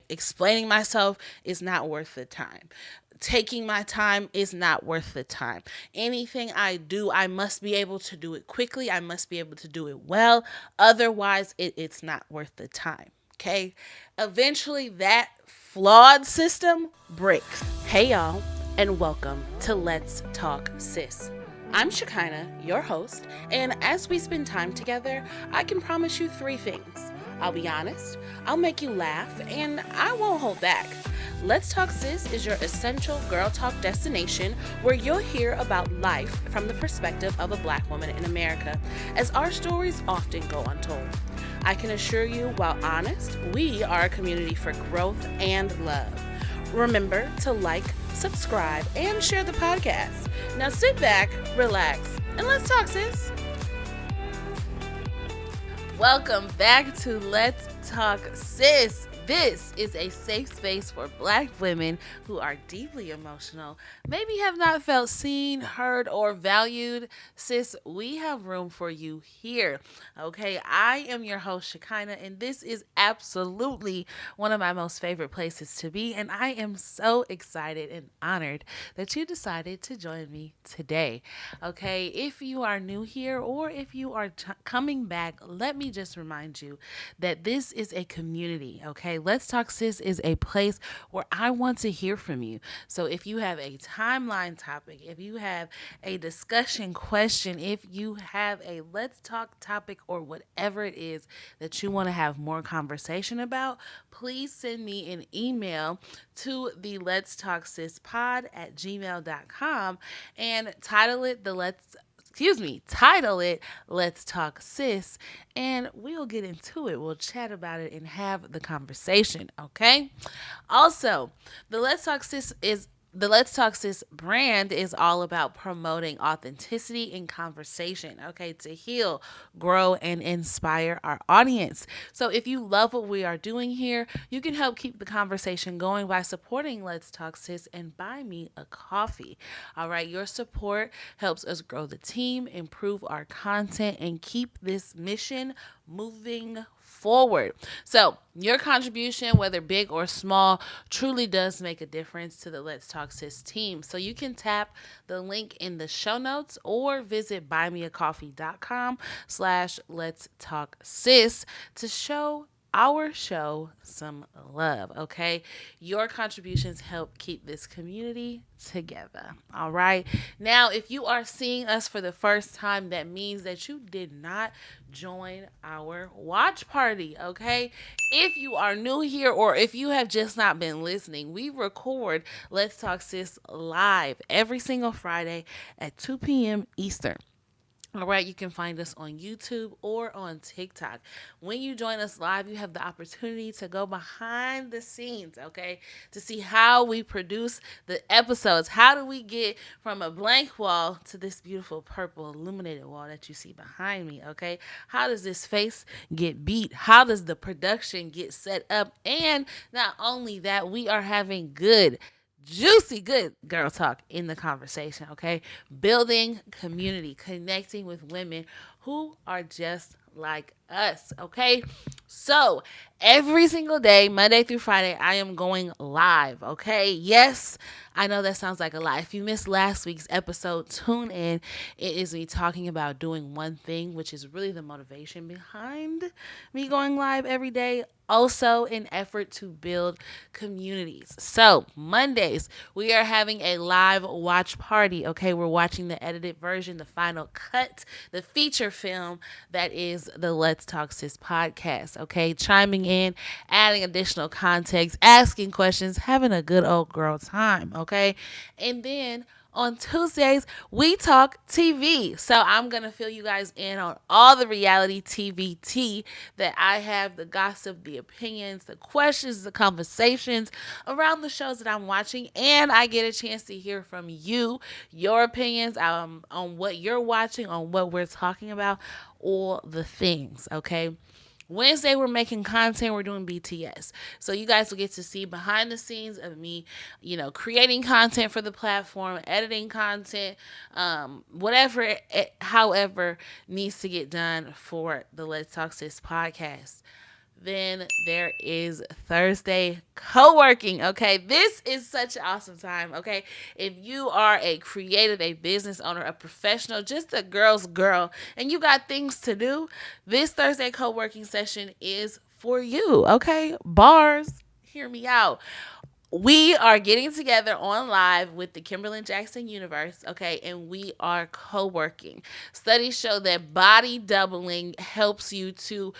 explaining myself is not worth the time. Taking my time is not worth the time. Anything I do, I must be able to do it quickly. I must be able to do it well. Otherwise, it's not worth the time. Okay? Eventually, that flawed system breaks. Hey, y'all, and welcome to Let's Talk Sis. I'm Shekinah, your host, and as we spend time together, I can promise you three things. I'll be honest, I'll make you laugh, and I won't hold back. Let's Talk Sis is your essential girl talk destination where you'll hear about life from the perspective of a Black woman in America, as our stories often go untold. I can assure you, while honest, we are a community for growth and love. Remember to like, subscribe, and share the podcast. Now sit back, relax, and let's talk, sis. Welcome back to Let's Talk Sis. This is a safe space for Black women who are deeply emotional, maybe have not felt seen, heard, or valued. Sis, we have room for you here. Okay, I am your host, Shekinah, and this is absolutely one of my most favorite places to be, and I am so excited and honored that you decided to join me today. Okay, if you are new here or if you are coming back, let me just remind you that this is a community, okay? Let's Talk Sis is a place where I want to hear from you. So if you have a timeline topic, if you have a discussion question, if you have a let's talk topic or whatever it is that you want to have more conversation about, please send me an email to the let's talk sis pod at gmail.com and title it Let's Talk Sis, and we'll get into it. We'll chat about it and have the conversation, okay? Also, the Let's Talk Sis brand is all about promoting authenticity in conversation, okay, to heal, grow, and inspire our audience. So if you love what we are doing here, you can help keep the conversation going by supporting Let's Talk Sis and buy me a coffee. All right, your support helps us grow the team, improve our content, and keep this mission moving forward. So your contribution, whether big or small, truly does make a difference to the Let's Talk Sis team. So you can tap the link in the show notes or visit buymeacoffee.com/Let's Talk Sis to show our show some love, okay? Your contributions help keep this community together, all right? Now, if you are seeing us for the first time, that means that you did not join our watch party, okay? If you are new here or if you have just not been listening, we record Let's Talk Sis live every single Friday at 2 p.m. Eastern. All right, you can find us on YouTube or on TikTok. When you join us live, you have the opportunity to go behind the scenes, okay, to see how we produce the episodes. How do we get from a blank wall to this beautiful purple illuminated wall that you see behind me, okay? How does this face get beat? How does the production get set up? And not only that, we are having juicy, good girl talk in the conversation, okay? Building community, connecting with women who are just like us, okay? So every single day, Monday through Friday, I am going live, okay? Yes, I know that sounds like a lot. If you missed last week's episode, tune in. It is me talking about doing one thing, which is really the motivation behind me going live every day. Also, an effort to build communities. So, Mondays, we are having a live watch party, okay? We're watching the edited version, the final cut, the feature film that is the Let's Talk Sis podcast, okay? Chiming in, adding additional context, asking questions, having a good old girl time, okay? And then on Tuesdays, we talk TV. So I'm going to fill you guys in on all the reality TV tea that I have, the gossip, the opinions, the questions, the conversations around the shows that I'm watching. And I get a chance to hear from you, your opinions on what you're watching, on what we're talking about, all the things, okay? Wednesday, we're making content. We're doing BTS. So you guys will get to see behind the scenes of me, creating content for the platform, editing content, however needs to get done for the Let's Talk Sis podcast. Then there is Thursday co-working. Okay, this is such an awesome time. Okay, if you are a creative, a business owner, a professional, just a girl's girl, and you got things to do, this Thursday co-working session is for you. Okay, bars, hear me out. We are getting together on live with the Kimberly Jackson universe, okay, and we are co-working. Studies show that body doubling helps you to,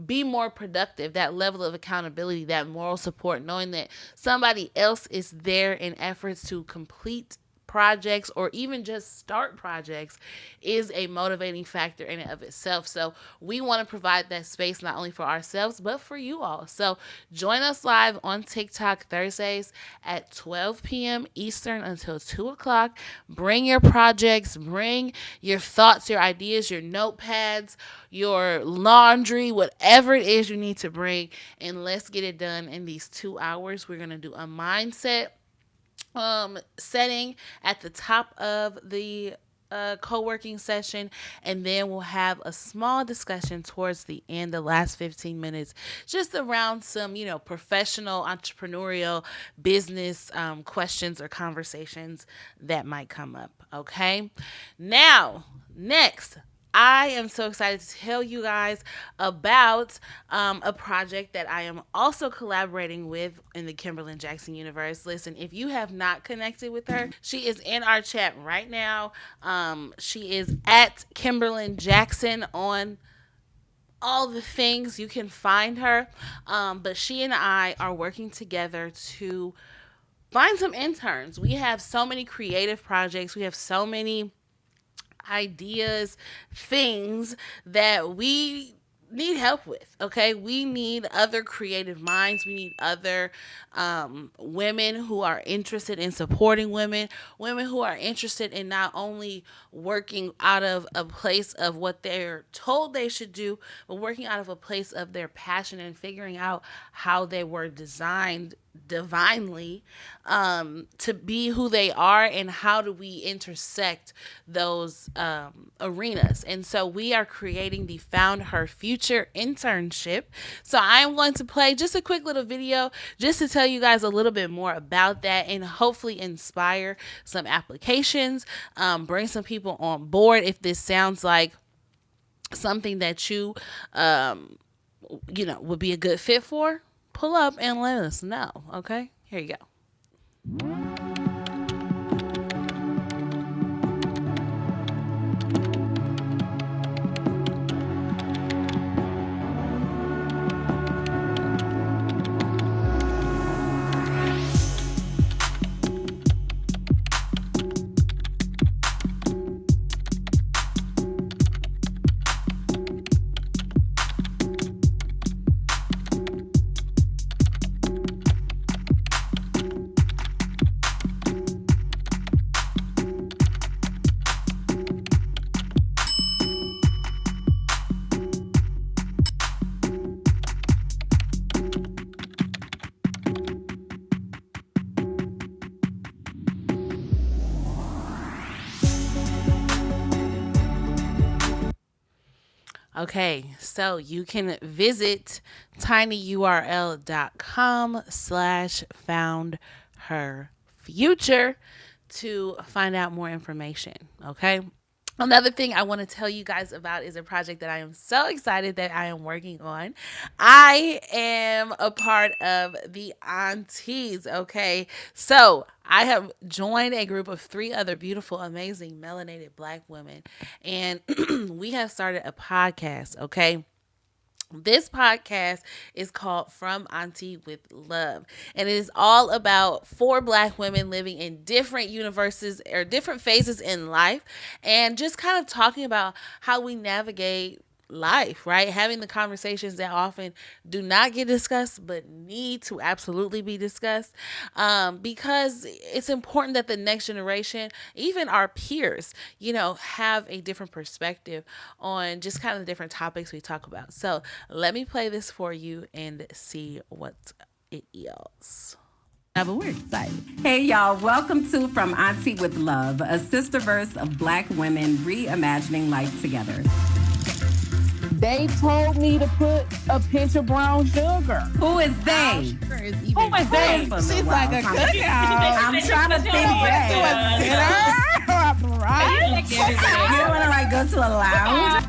be more productive. That level of accountability, that moral support, knowing that somebody else is there in efforts to complete projects or even just start projects is a motivating factor in and of itself. So we want to provide that space not only for ourselves but for you all. So join us live on TikTok Thursdays at 12 p.m. Eastern until 2 o'clock. Bring your projects, bring your thoughts, your ideas, your notepads, your laundry, whatever it is you need to bring, and let's get it done in these 2 hours. We're going to do a mindset setting at the top of the co-working session, and then we'll have a small discussion towards the end, the last 15 minutes, just around some professional, entrepreneurial, business questions or conversations that might come up. Okay, now next, I am so excited to tell you guys about a project that I am also collaborating with in the Kimberly Jackson universe. Listen, if you have not connected with her, she is in our chat right now. She is at Kimberly Jackson on all the things. You can find her. But she and I are working together to find some interns. We have so many creative projects. We have so many ideas, things that we need help with. Okay, we need other creative minds. We need other women who are interested in supporting women who are interested in not only working out of a place of what they're told they should do, but working out of a place of their passion and figuring out how they were designed divinely to be who they are, and how do we intersect those arenas. And so we are creating the Found Her Future internship. So I'm going to play just a quick little video just to tell you guys a little bit more about that and hopefully inspire some applications, bring some people on board if this sounds like something that you would be a good fit for. Pull up and let us know. Okay, here you go. Okay, so you can visit tinyurl.com/found her future to find out more information. Okay. Another thing I want to tell you guys about is a project that I am so excited that I am working on. I am a part of the Aunties, okay? So I have joined a group of 3 other beautiful, amazing, melanated Black women, and we have started a podcast, okay? This podcast is called From Auntie with Love, and it is all about 4 Black women living in different universes or different phases in life, and just kind of talking about how we navigate life, right? Having the conversations that often do not get discussed but need to absolutely be discussed, because it's important that the next generation, even our peers, have a different perspective on just kind of the different topics we talk about. So let me play this for you and see what it is. But we're excited. Hey, y'all. Welcome to From Auntie with Love, a sisterverse of Black women reimagining life together. They told me to put a pinch of brown sugar. Who is Brown they? sugar is Who even is they? crazier. She's like a cookout. I'm trying to think back. Dinner, right? You want to like go to a lounge?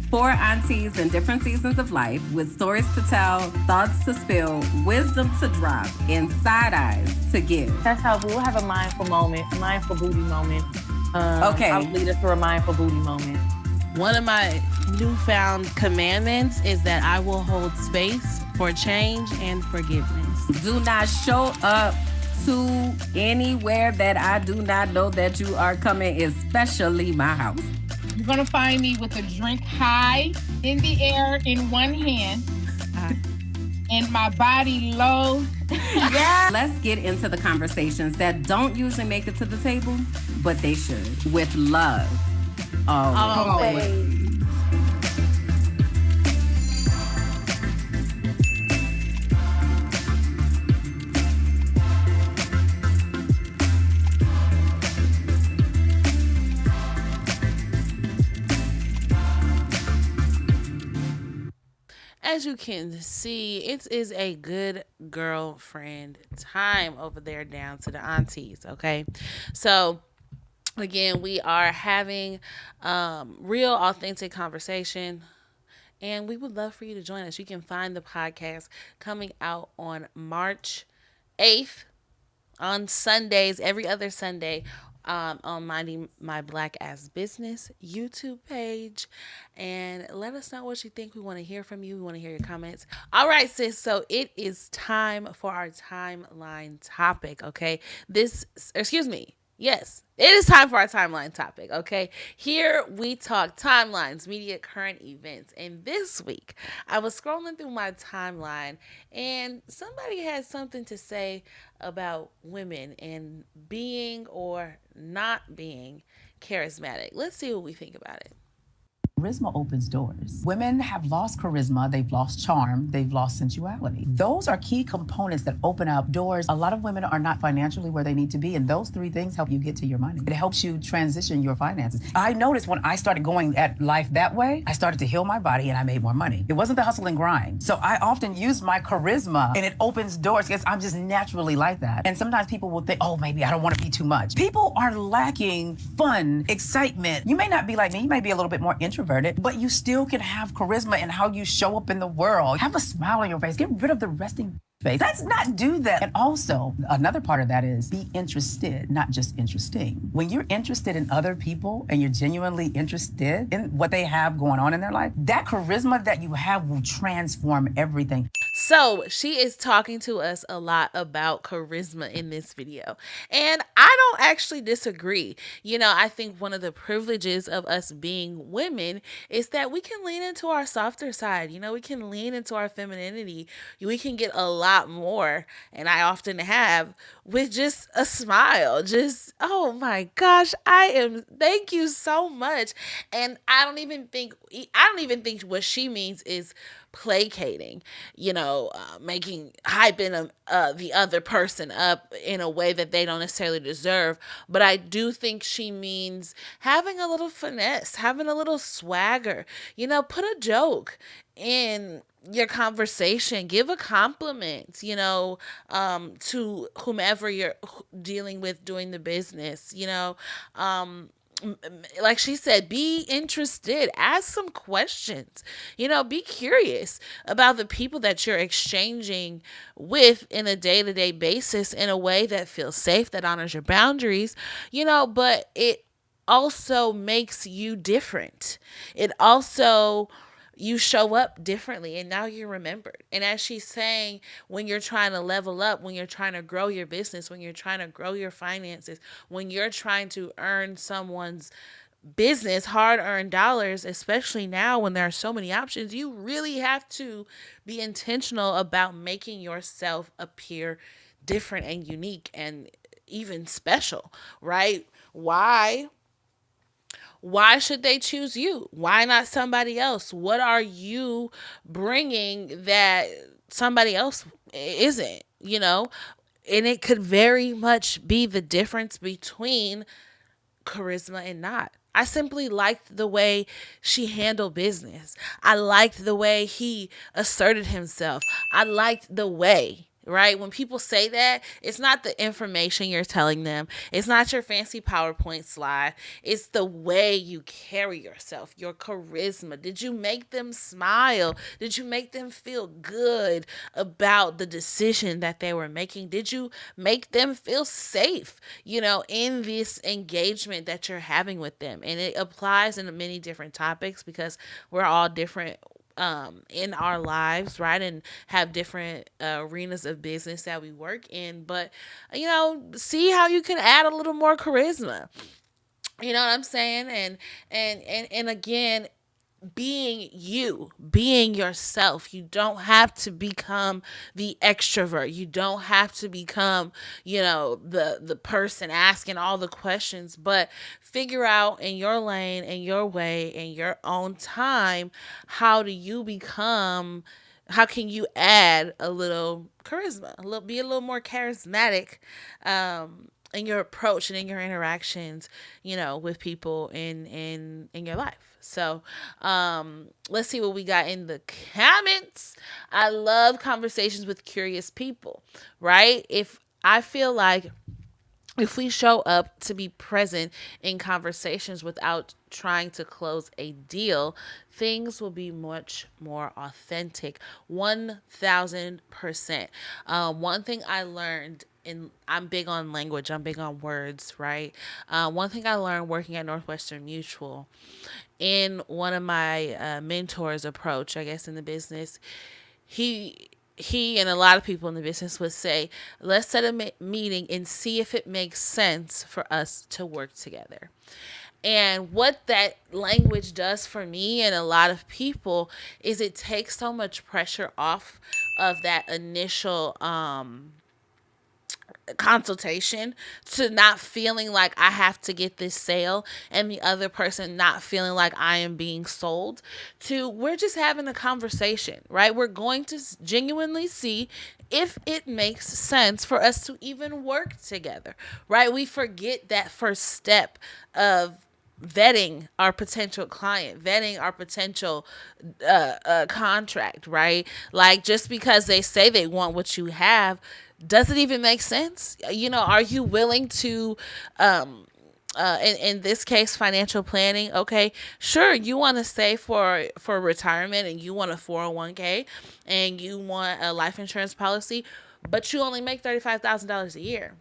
Four aunties in different seasons of life with stories to tell, thoughts to spill, wisdom to drop, and side eyes to give. That's how we'll have a mindful moment, a mindful booty moment. Okay. I'll lead us through a mindful booty moment. One of my newfound commandments is that I will hold space for change and forgiveness. Do not show up to anywhere that I do not know that you are coming, especially my house. You're gonna find me with a drink high in the air in one hand and my body low. Yeah. Let's get into the conversations that don't usually make it to the table, but they should. With love. Always. As you can see, it is a good girlfriend time over there down to the aunties, okay? So, again, we are having real, authentic conversation, and we would love for you to join us. You can find the podcast coming out on March 8th on Sundays, every other Sunday, on Minding My Black Ass Business YouTube page. And let us know what you think. We want to hear from you. We want to hear your comments. All right, sis. So it is time for our timeline topic, okay? Excuse me. Yes, it is time for our timeline topic, okay? Here we talk timelines, media, current events. And this week, I was scrolling through my timeline and somebody had something to say about women and being or not being charismatic. Let's see what we think about it. Charisma opens doors. Women have lost charisma, they've lost charm, they've lost sensuality. Those are key components that open up doors. A lot of women are not financially where they need to be, and those three things help you get to your money. It helps you transition your finances. I noticed when I started going at life that way, I started to heal my body and I made more money. It wasn't the hustle and grind. So I often use my charisma and it opens doors because I'm just naturally like that. And sometimes people will think, oh, maybe I don't want to be too much. People are lacking fun, excitement. You may not be like me, you may be a little bit more introverted, but you still can have charisma in how you show up in the world. Have a smile on your face. Get rid of the resting face. Let's not do that. And also, another part of that is be interested, not just interesting. When you're interested in other people and you're genuinely interested in what they have going on in their life, that charisma that you have will transform everything. So she is talking to us a lot about charisma in this video. And I don't actually disagree. You know, I think one of the privileges of us being women is that we can lean into our softer side. You know, we can lean into our femininity. We can get a lot more, and I often have, with just a smile. Just, oh my gosh, thank you so much. And I don't even think what she means is placating, you know, hyping the other person up in a way that they don't necessarily deserve. But I do think she means having a little finesse, having a little swagger, you know, put a joke in your conversation, give a compliment, you know, to whomever you're dealing with doing the business, you know, like she said, be interested, ask some questions, you know, be curious about the people that you're exchanging with in a day-to-day basis in a way that feels safe, that honors your boundaries, you know, but it also makes you different. It also, you show up differently and now you're remembered. And as she's saying, when you're trying to level up, when you're trying to grow your business, when you're trying to grow your finances, when you're trying to earn someone's business, hard-earned dollars, especially now when there are so many options, you really have to be intentional about making yourself appear different and unique and even special, right? Why should they choose you? Why not somebody else? What are you bringing that somebody else isn't, you know? And it could very much be the difference between charisma and not. I simply liked the way she handled business. I liked the way he asserted himself. I liked the way, right? When people say that, it's not the information you're telling them, it's not your fancy PowerPoint slide, it's the way you carry yourself, your charisma. Did you make them smile? Did you make them feel good about the decision that they were making? Did you make them feel safe, in this engagement that you're having with them? And it applies in many different topics because we're all different in our lives, right? And have different arenas of business that we work in. But, see how you can add a little more charisma. You know what I'm saying? And again, being yourself. You don't have to become the extrovert. You don't have to become, the person asking all the questions, but figure out in your lane, in your way, in your own time, how can you add a little charisma, be a little more charismatic, in your approach and in your interactions, with people in your life. So, let's see what we got in the comments. I love conversations with curious people, right? I feel like if we show up to be present in conversations without trying to close a deal, things will be much more authentic. 1000%. One thing I learned, and I'm big on language, I'm big on words, right? One thing I learned working at Northwestern Mutual, in one of my mentors' approach, I guess, in the business, he and a lot of people in the business would say, let's set a meeting and see if it makes sense for us to work together. And what that language does for me and a lot of people is it takes so much pressure off of that initial consultation, to not feeling like I have to get this sale and the other person not feeling like I am being sold, to we're just having a conversation, right? We're going to genuinely see if it makes sense for us to even work together, right? We forget that first step of vetting our potential client, vetting our potential contract, right? Like, just because they say they want what you have, does it even make sense? Are you willing to, in this case, financial planning? Okay, sure, you want to save for retirement, and you want a 401k, and you want a life insurance policy, but you only make $35,000 a year.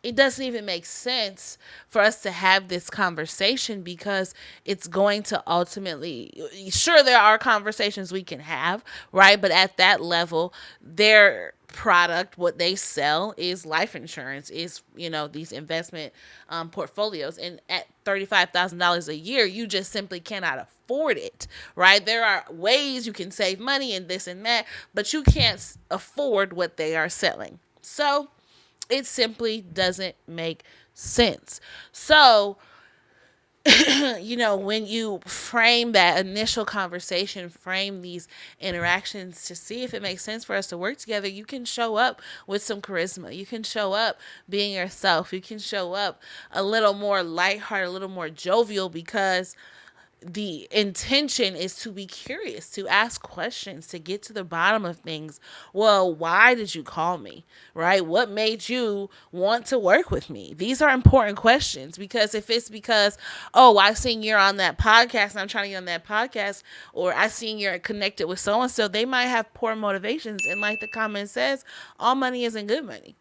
It doesn't even make sense for us to have this conversation, because it's going to ultimately, sure, there are conversations we can have, right? But at that level, their product, what they sell, is life insurance, is, these investment portfolios. And at $35,000 a year, you just simply cannot afford it, right? There are ways you can save money and this and that, but you can't afford what they are selling. So it simply doesn't make sense. So, when you frame that initial conversation, frame these interactions to see if it makes sense for us to work together, you can show up with some charisma. You can show up being yourself. You can show up a little more lighthearted, a little more jovial, because the intention is to be curious, to ask questions, to get to the bottom of things. Well, why did you call me? Right? What made you want to work with me? These are important questions, because if it's because, oh, I seen you're on that podcast and I'm trying to get on that podcast, or I seen you're connected with so and so, they might have poor motivations. And like the comment says, all money isn't good money.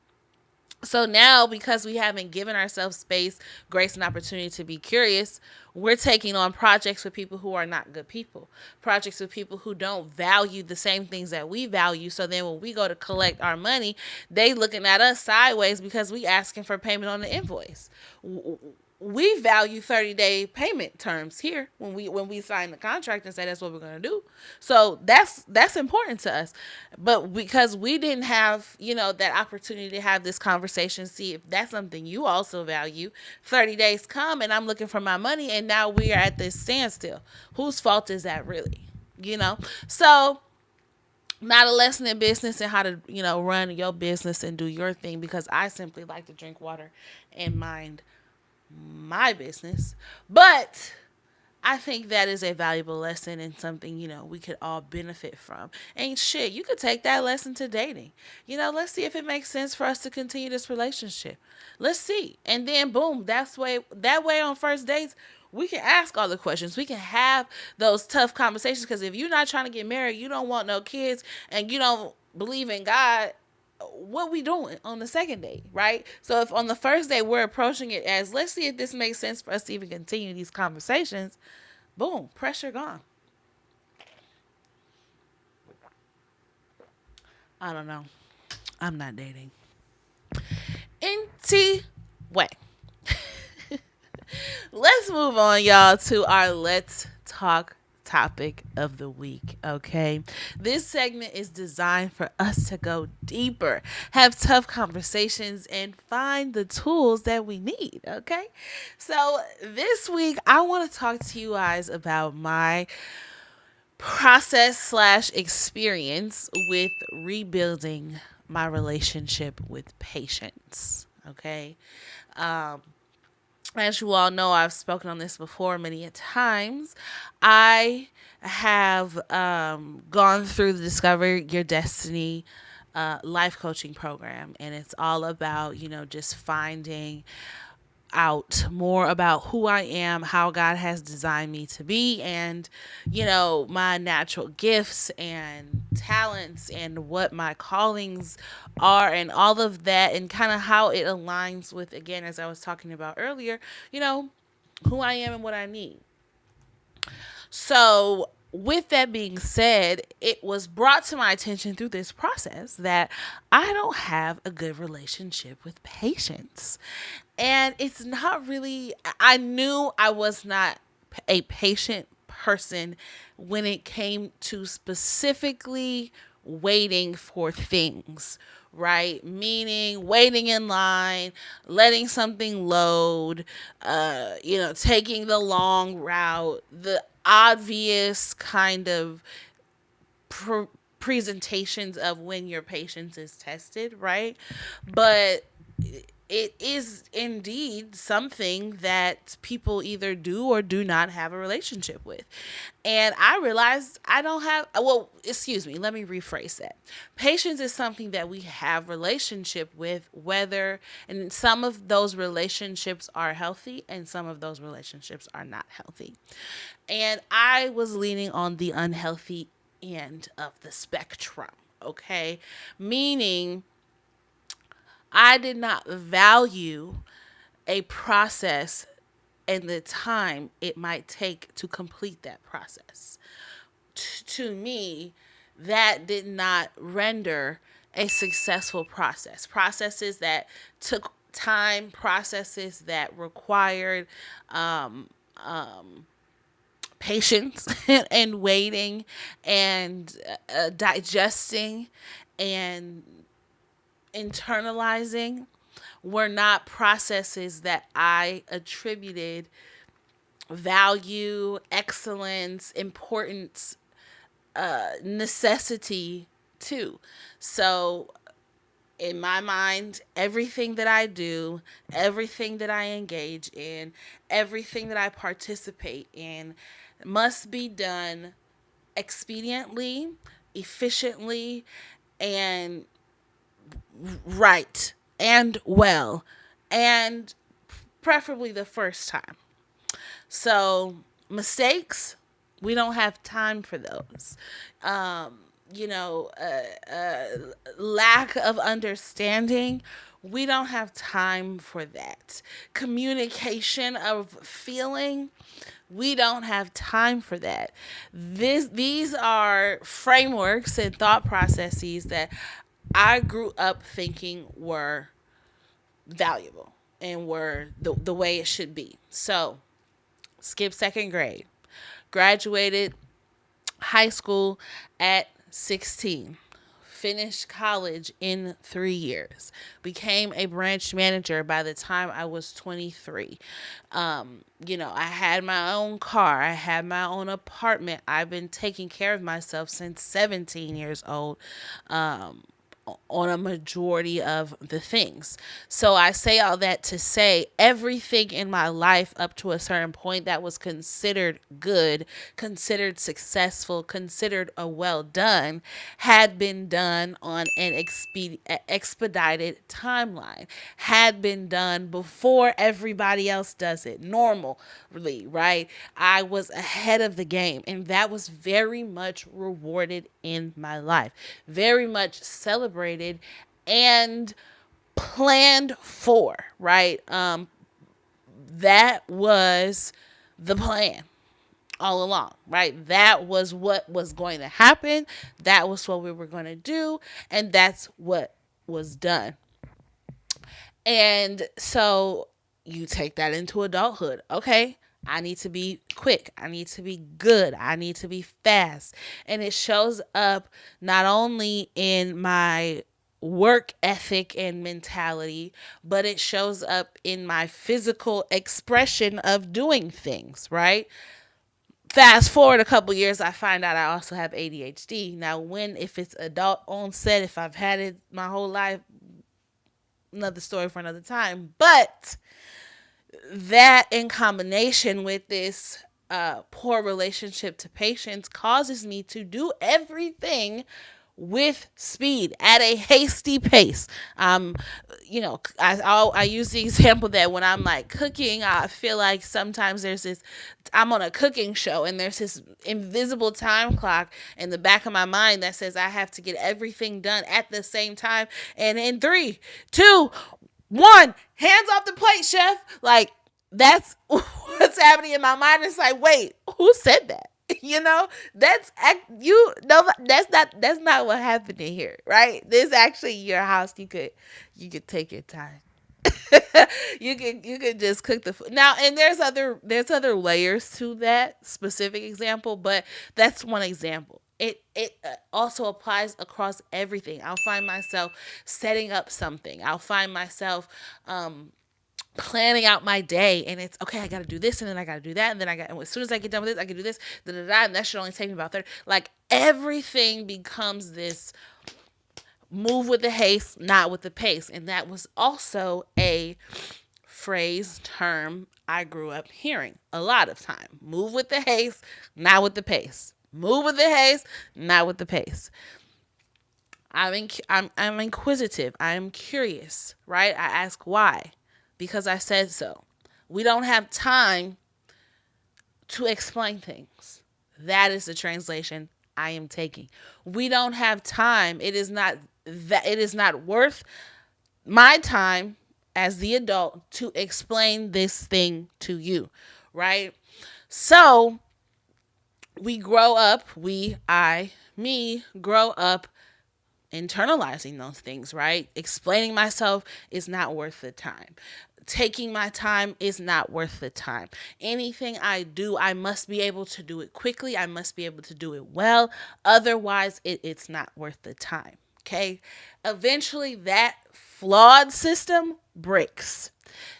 So now, because we haven't given ourselves space, grace, and opportunity to be curious, we're taking on projects with people who are not good people, projects with people who don't value the same things that we value. So then when we go to collect our money, they looking at us sideways because we asking for payment on the invoice. We value 30-day payment terms here when we sign the contract and say that's what we're going to do. So that's important to us. But because we didn't have, that opportunity to have this conversation, see if that's something you also value, 30 days come and I'm looking for my money, and now we are at this standstill. Whose fault is that really? So not a lesson in business and how to, run your business and do your thing, because I simply like to drink water and mind my business. But I think that is a valuable lesson and something, we could all benefit from. And shit, you could take that lesson to dating. Let's see if it makes sense for us to continue this relationship. Let's see. And then boom, that way on first dates, we can ask all the questions. We can have those tough conversations because if you're not trying to get married, you don't want no kids, and you don't believe in God, what we doing on the second date, right? So if on the first date we're approaching it as, let's see if this makes sense for us to even continue these conversations, boom, pressure gone. I don't know. I'm not dating. Anyway, let's move on, y'all, to our Let's Talk topic of the week. Okay, this segment is designed for us to go deeper, have tough conversations, and find the tools that we need. Okay, so this week I want to talk to you guys about my process slash experience with rebuilding my relationship with patience. Okay, as you all know, I've spoken on this before many a times. I have gone through the Discover Your Destiny life coaching program, and it's all about, just finding out more about who I am, how God has designed me to be, and, my natural gifts and talents and what my callings are, and all of that, and kind of how it aligns with, again, as I was talking about earlier, who I am and what I need. So, with that being said, it was brought to my attention through this process that I don't have a good relationship with patience. And it's not really, I knew I was not a patient person when it came to specifically waiting for things, right? Meaning waiting in line, letting something load, taking the long route, the obvious kind of presentations of when your patience is tested, right? But it is indeed something that people either do or do not have a relationship with. And I realized I don't have, well, excuse me, let me rephrase that. Patience is something that we have relationship with, whether, and some of those relationships are healthy and some of those relationships are not healthy. And I was leaning on the unhealthy end of the spectrum, okay? Meaning, I did not value a process and the time it might take to complete that process. To me, that did not render a successful process. Processes that took time, processes that required patience and waiting and digesting and internalizing were not processes that I attributed value, excellence, importance, necessity to. So, in my mind, everything that I do, everything that I engage in, everything that I participate in must be done expediently, efficiently, and right and well, and preferably the first time. So, mistakes, we don't have time for those. You know, lack of understanding, we don't have time for that. Communication of feeling, we don't have time for that. These are frameworks and thought processes that I grew up thinking were valuable and were the way it should be. So, skip second grade, graduated high school at 16, finished college in 3 years, became a branch manager by the time I was 23. I had my own car, I had my own apartment. I've been taking care of myself since 17 years old. on a majority of the things. So I say all that to say everything in my life up to a certain point that was considered good, considered successful, considered a well done, had been done on an expedited timeline, had been done before everybody else does it normally, right? I was ahead of the game, and that was very much rewarded in my life, very much celebrated and planned for, right? That was the plan all along, right? That was what was going to happen. That was what we were going to do. And that's what was done. And so you take that into adulthood. Okay, I need to be quick. I need to be good. I need to be fast. And it shows up not only in my work ethic and mentality, but it shows up in my physical expression of doing things, right? Fast forward a couple years, I find out I also have ADHD. Now, if it's adult onset, if I've had it my whole life, another story for another time. But that in combination with this poor relationship to patience causes me to do everything with speed at a hasty pace. I use the example that when I'm like cooking, I feel like sometimes I'm on a cooking show and there's this invisible time clock in the back of my mind that says I have to get everything done at the same time. And in 3, 2, 1, hands off the plate, chef. Like, that's what's happening in my mind. It's like, wait, who said that? That's not what happened in here, right? This actually your house. You could take your time. You could just cook the food now. And there's other layers to that specific example, but that's one example. It also applies across everything. I'll find myself setting up something. I'll find myself planning out my day, and it's okay, I gotta do this, and then I gotta do that, and then as soon as I get done with this, I can do this, and that should only take me about 30. Like, everything becomes this move with the haste, not with the pace. And that was also a phrase, term I grew up hearing a lot of time. Move with the haste, not with the pace. Move with the haste, not with the pace. I'm inquisitive. I'm curious, right? I ask why. Because I said so. We don't have time to explain things. That is the translation I am taking. We don't have time. It is not worth my time as the adult to explain this thing to you, right? So we grow up, me grow up internalizing those things, right? Explaining myself is not worth the time. Taking my time is not worth the time. Anything I do, I must be able to do it quickly. I must be able to do it well. Otherwise, it's not worth the time. Okay? Eventually, that flawed system breaks.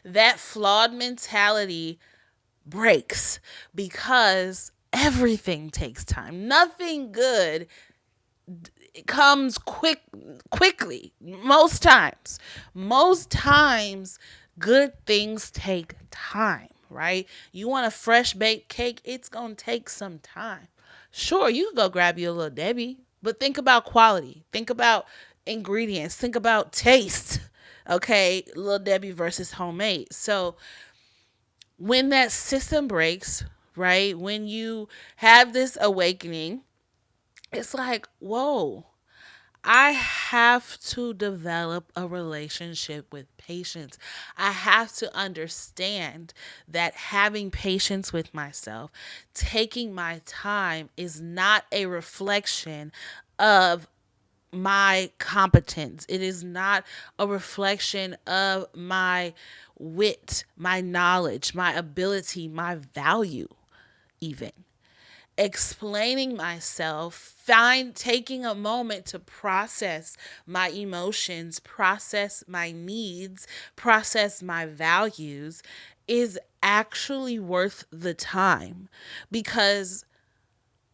That flawed mentality breaks because everything takes time. Nothing good comes quickly. Most times good things take time, right? You want a fresh baked cake, it's gonna take some time. Sure, you can go grab you a little Debbie, but think about quality, think about ingredients, think about taste. Okay, little Debbie versus homemade. So when that system breaks, right, when you have this awakening, it's like, whoa, I have to develop a relationship with patience. I have to understand that having patience with myself, taking my time, is not a reflection of my competence. It is not a reflection of my wit, my knowledge, my ability, my value, even explaining myself, taking a moment to process my emotions, process my needs, process my values is actually worth the time, because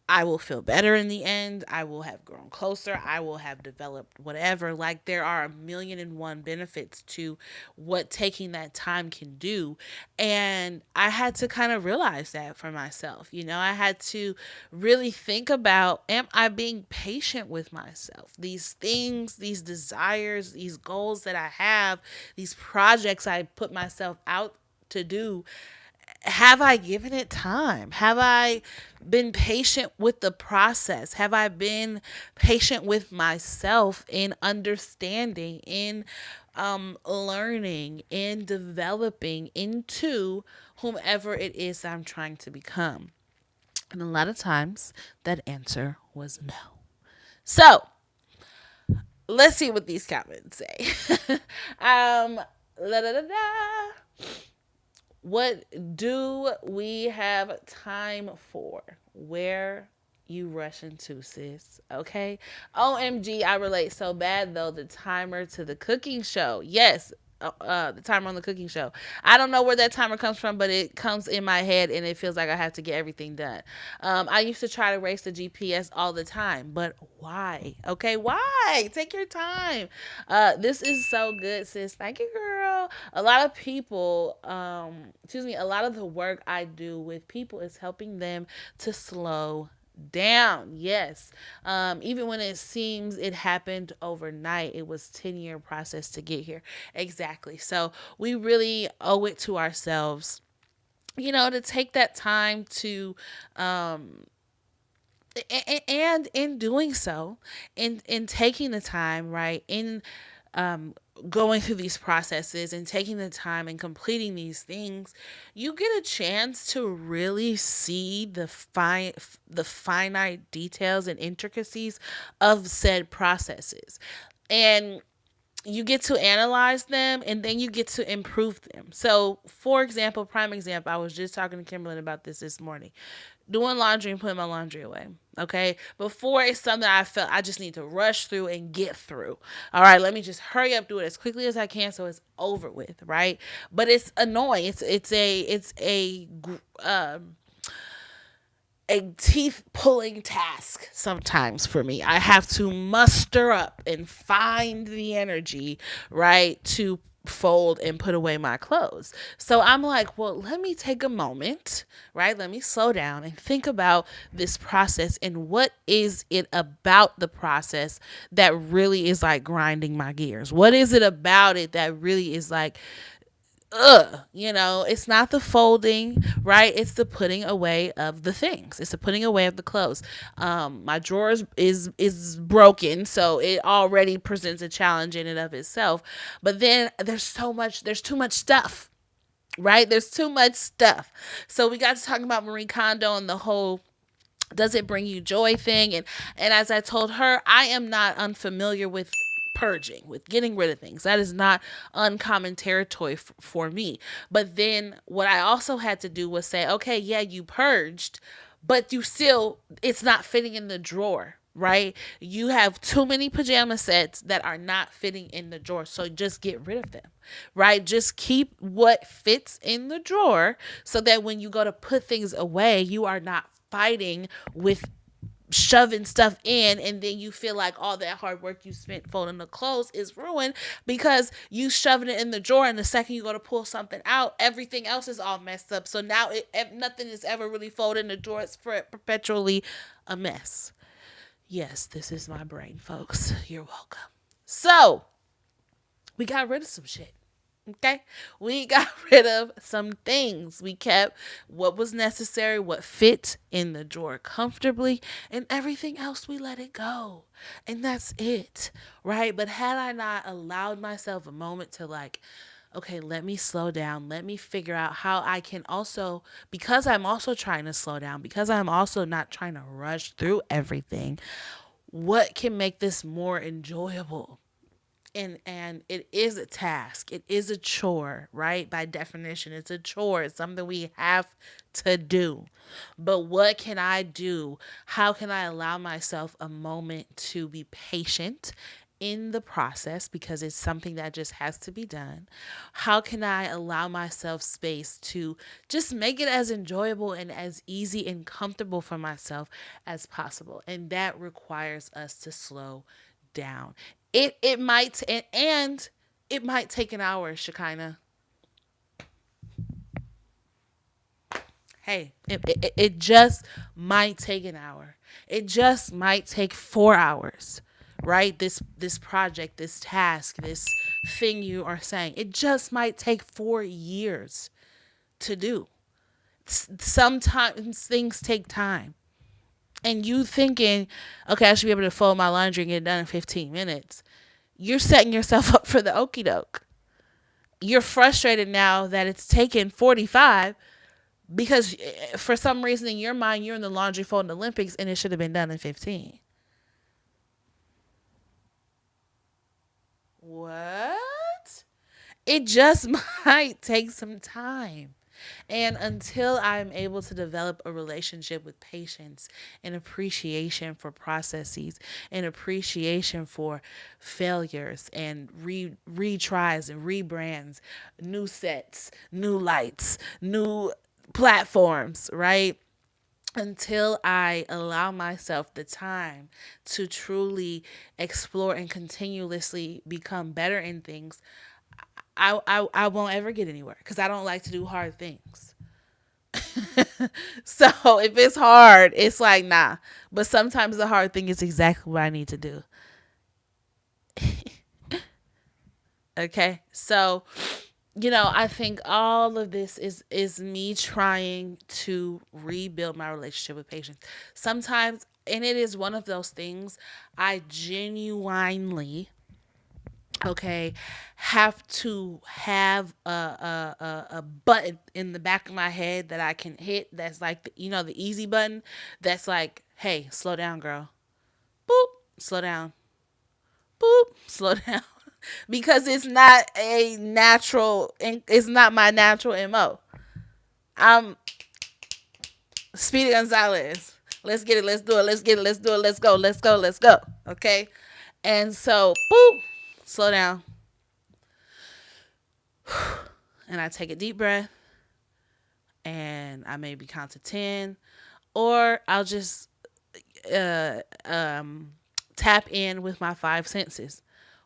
I will feel better in the end. I will have grown closer. I will have developed whatever. Like, there are a million and one benefits to what taking that time can do. And I had to kind of realize that for myself. I had to really think about, am I being patient with myself? These things, these desires, these goals that I have, these projects I put myself out to do, have I given it time? Have I been patient with the process? Have I been patient with myself in understanding, in learning, in developing into whomever it is I'm trying to become? And a lot of times that answer was no. So let's see what these comments say. La, da, da, da. What do we have time for? Where you rushing to, sis? Okay. OMG, I relate so bad though. The timer to the cooking show. Yes. The timer on the cooking show. I don't know where that timer comes from, but it comes in my head and it feels like I have to get everything done. I used to try to race the GPS all the time, but why? Okay, why? Take your time. This is so good, sis. Thank you, girl. A lot of people, a lot of the work I do with people is helping them to slow down. Yes. Even when it seems it happened overnight, it was 10-year process to get here. Exactly. So we really owe it to ourselves, to take that time to, and in doing so, in taking the time, right, in going through these processes and taking the time and completing these things, you get a chance to really see the finite details and intricacies of said processes. And you get to analyze them, and then you get to improve them. So, for example, prime example, I was just talking to Kimberly about this morning. Doing laundry and putting my laundry away. Okay. Before, it's something I felt I just need to rush through and get through. All right. Let me just hurry up, do it as quickly as I can so it's over with. Right. But it's annoying. A teeth pulling task sometimes for me. I have to muster up and find the energy, right, to fold and put away my clothes. So I'm like, well, let me take a moment, right? Let me slow down and think about this process and what is it about the process that really is like grinding my gears? What is it about it that really is like, it's not the folding, right? It's the putting away of the things. It's the putting away of the clothes. My drawers is broken, so it already presents a challenge in and of itself. But then there's too much stuff, right? There's too much stuff. So we got to talking about Marie Kondo and the whole does it bring you joy thing, and as I told her, I am not unfamiliar with purging, with getting rid of things. That is not uncommon territory for me. But then what I also had to do was say, okay, yeah, you purged, but it's not fitting in the drawer, right? You have too many pajama sets that are not fitting in the drawer. So just get rid of them, right? Just keep what fits in the drawer so that when you go to put things away, you are not fighting with shoving stuff in, and then you feel like all that hard work you spent folding the clothes is ruined because you shoving it in the drawer, and the second you go to pull something out, everything else is all messed up. So now nothing is ever really folded in the drawer. It's perpetually a mess. Yes, this is my brain, folks. You're welcome. So we got rid of some shit. Okay, we got rid of some things. We kept what was necessary, what fit in the drawer comfortably, and everything else we let it go. And that's it, right? But had I not allowed myself a moment to like, okay, let me slow down. Let me figure out how I can also, because I'm also trying to slow down, because I'm also not trying to rush through everything, what can make this more enjoyable? And it is a task. It is a chore, right? By definition, it's a chore. It's something we have to do. But what can I do? How can I allow myself a moment to be patient in the process, because it's something that just has to be done, how can I allow myself space to just make it as enjoyable and as easy and comfortable for myself as possible? And that requires us to slow down. It might and it might take an hour, Shekinah. Hey, it just might take an hour. It just might take 4 hours, right? This project, this task, this thing you are saying, it just might take 4 years to do. Sometimes things take time. And you thinking, okay, I should be able to fold my laundry and get it done in 15 minutes. You're setting yourself up for the okie doke. You're frustrated now that it's taken 45 because for some reason in your mind, you're in the laundry folding Olympics and it should have been done in 15. What? It just might take some time. And until I'm able to develop a relationship with patience and appreciation for processes and appreciation for failures and retries and rebrands, new sets, new lights, new platforms, right? Until I allow myself the time to truly explore and continuously become better in things, I won't ever get anywhere because I don't like to do hard things. So if it's hard, it's like, nah. But sometimes the hard thing is exactly what I need to do. Okay. So, I think all of this is me trying to rebuild my relationship with patients. Sometimes, and it is one of those things I genuinely, okay, have to have a button in the back of my head that I can hit. That's like the easy button. That's like, hey, slow down, girl. Boop, slow down. Boop, slow down. Because it's not a natural, it's not my natural mo. I'm Speedy Gonzalez. Let's get it. Let's do it. Let's get it. Let's do it. Let's go. Let's go. Let's go. Okay. And so, boop, slow down. And I take a deep breath and I maybe count to 10, or I'll just tap in with my five senses.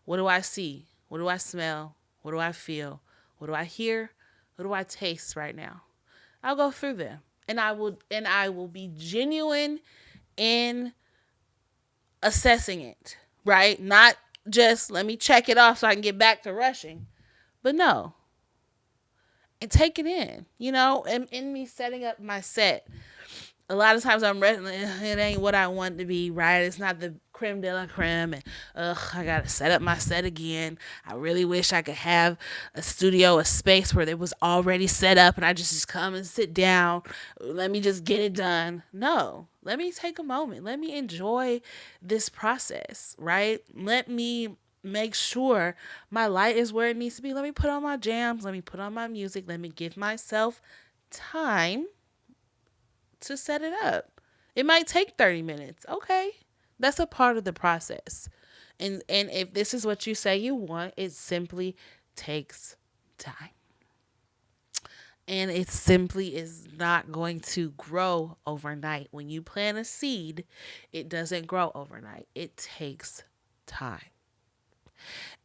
What do I see? What do I smell? What do I feel? What do I hear? What do I taste right now? I'll go through them, and I will be genuine in assessing it, right? Not just let me check it off so I can get back to rushing, but no, and take it in, and in me setting up my set. A lot of times I'm ready, it ain't what I want to be, right? It's not the creme de la creme, and I gotta set up my set again. I really wish I could have a studio, a space where it was already set up and I just come and sit down. Let me just get it done. No, let me take a moment. Let me enjoy this process, right? Let me make sure my light is where it needs to be. Let me put on my jams. Let me put on my music. Let me give myself time to set it up. It might take 30 minutes. Okay. That's a part of the process. And if this is what you say you want, it simply takes time. And it simply is not going to grow overnight. When you plant a seed, it doesn't grow overnight. It takes time.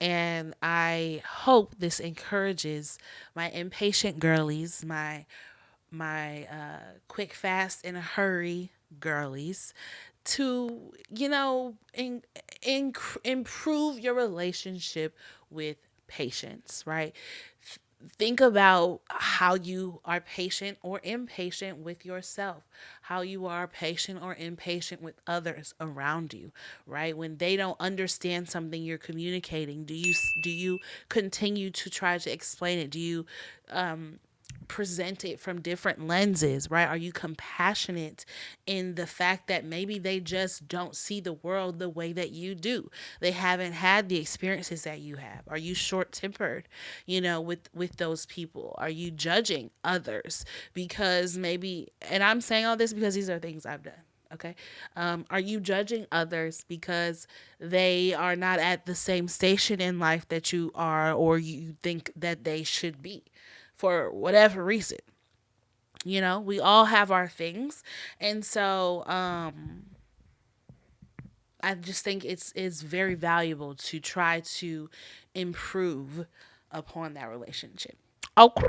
And I hope this encourages my impatient girlies, my quick, fast, in a hurry girlies to, improve your relationship with patience, right? Think about how you are patient or impatient with yourself, how you are patient or impatient with others around you, right? When they don't understand something you're communicating, do you continue to try to explain it? Do you present it from different lenses, right? Are you compassionate in the fact that maybe they just don't see the world the way that you do? They haven't had the experiences that you have. Are you short-tempered, with those people? Are you judging others because maybe, and I'm saying all this because these are things I've done. Okay. Are you judging others because they are not at the same station in life that you are, or you think that they should be for whatever reason? We all have our things. And so I just think it's very valuable to try to improve upon that relationship. Okay,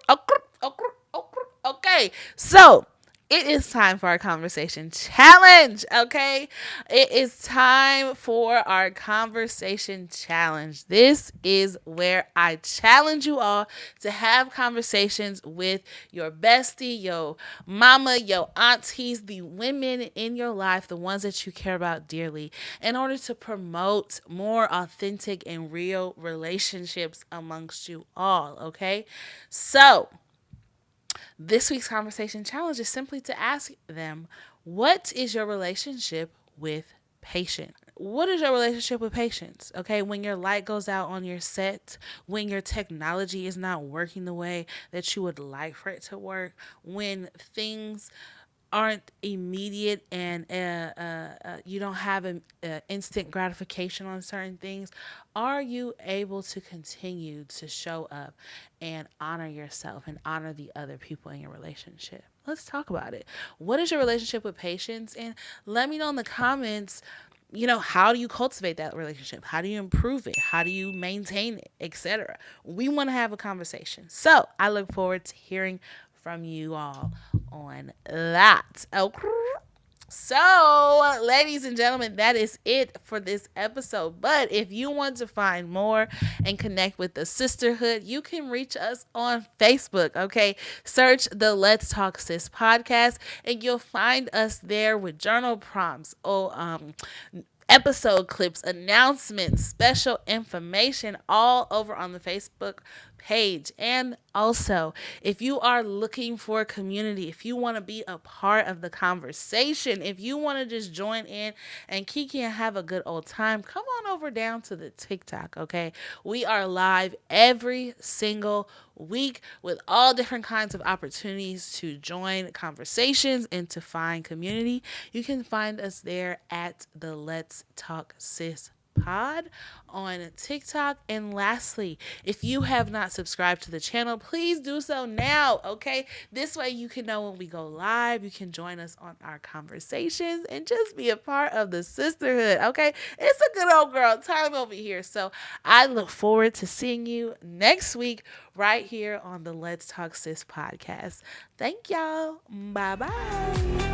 okay, okay, okay. Okay. So it is time for our conversation challenge. Okay. It is time for our conversation challenge. This is where I challenge you all to have conversations with your bestie, your mama, your aunties, the women in your life, the ones that you care about dearly, in order to promote more authentic and real relationships amongst you all. Okay. So, this week's conversation challenge is simply to ask them, what is your relationship with patience? What is your relationship with patience? Okay, when your light goes out on your set, when your technology is not working the way that you would like for it to work, when things aren't immediate and you don't have an instant gratification on certain things, are you able to continue to show up and honor yourself and honor the other people in your relationship? Let's talk about it. What is your relationship with patience? And let me know in the comments, how do you cultivate that relationship? How do you improve it? How do you maintain it, etc.? We want to have a conversation. So I look forward to hearing from you all on that. Okay. So, ladies and gentlemen, that is it for this episode. But if you want to find more and connect with the sisterhood, you can reach us on Facebook. Okay, search the Let's Talk Sis podcast, and you'll find us there with journal prompts, episode clips, announcements, special information all over on the Facebook page. And also, if you are looking for a community, if you want to be a part of the conversation, if you want to just join in and kiki and have a good old time, come on over down to the TikTok, okay? We are live every single week with all different kinds of opportunities to join conversations and to find community. You can find us there at the Let's Talk Sis pod on TikTok. And lastly, if you have not subscribed to the channel, please do so now, okay? This way you can know when we go live. You can join us on our conversations and just be a part of the sisterhood, okay? It's a good old girl time over here. So I look forward to seeing you next week right here on the Let's Talk Sis podcast. Thank y'all. Bye bye.